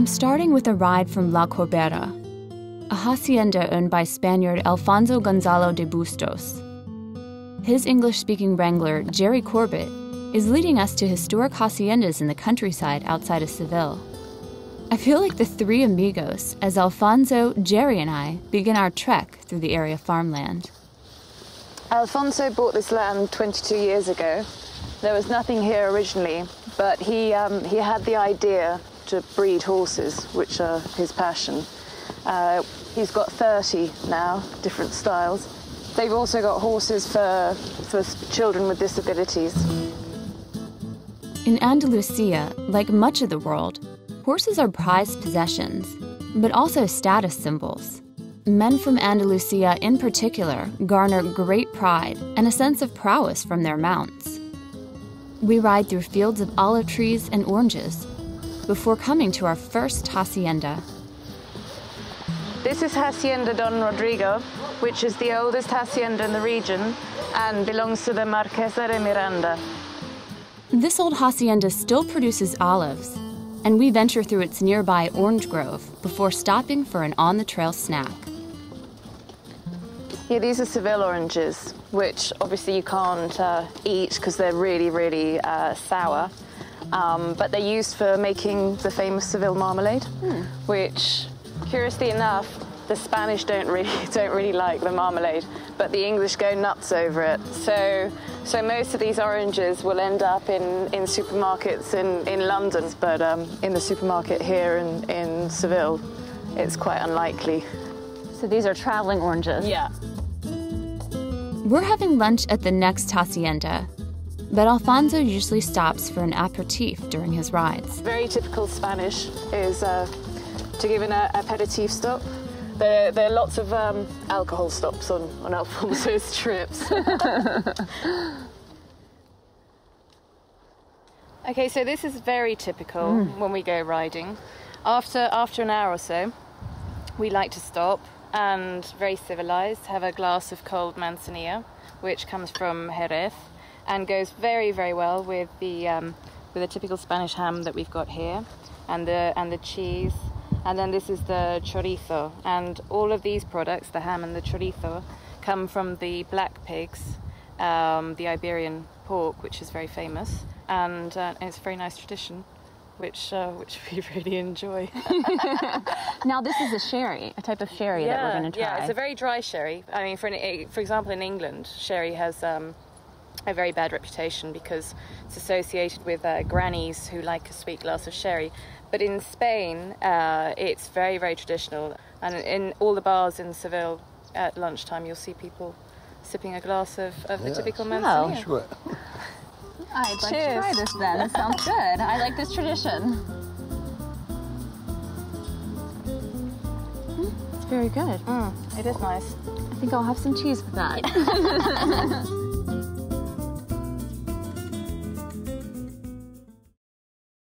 starting with a ride from La Corbera, a hacienda owned by Spaniard Alfonso Gonzalo de Bustos. His English-speaking wrangler, Jerry Corbett, is leading us to historic haciendas in the countryside outside of Seville. I feel like the three amigos as Alfonso, Jerry, and I begin our trek through the area farmland. Alfonso bought this land 22 years ago. There was nothing here originally, but he had the idea to breed horses, which are his passion. He's got 30 now, different styles. They've also got horses for children with disabilities. In Andalusia, like much of the world, horses are prized possessions, but also status symbols. Men from Andalusia in particular garner great pride and a sense of prowess from their mounts. We ride through fields of olive trees and oranges before coming to our first hacienda. This is Hacienda Don Rodrigo, which is the oldest hacienda in the region and belongs to the Marquesa de Miranda. This old hacienda still produces olives, and we venture through its nearby orange grove before stopping for an on-the-trail snack. Yeah, these are Seville oranges, which obviously you can't eat because they're really, really sour. But they're used for making the famous Seville marmalade, which, curiously enough, the Spanish don't really like the marmalade, but the English go nuts over it. So most of these oranges will end up in supermarkets in London, but in the supermarket here in Seville, it's quite unlikely. So these are traveling oranges? Yeah. We're having lunch at the next hacienda, but Alfonso usually stops for an aperitif during his rides. Very typical Spanish is to give an aperitif stop. There are lots of alcohol stops on Alfonso's trips. Okay, so this is very typical when we go riding. After an hour or so, we like to stop and, very civilized, have a glass of cold manzanilla, which comes from Jerez and goes very, very well with the typical Spanish ham that we've got here, and the cheese. And then this is the chorizo, and all of these products, the ham and the chorizo, come from the black pigs, the Iberian pork, which is very famous, and it's a very nice tradition, which we really enjoy. Now this is a sherry, a type of sherry that we're going to try. Yeah, it's a very dry sherry. I mean, for example, in England, sherry has a very bad reputation because it's associated with grannies who like a sweet glass of sherry. But in Spain, it's very, very traditional. And in all the bars in Seville at lunchtime, you'll see people sipping a glass of the typical manzanilla. Sure. I'd like to try this then. It sounds good. I like this tradition. It's very good. It is nice. I think I'll have some cheese with that.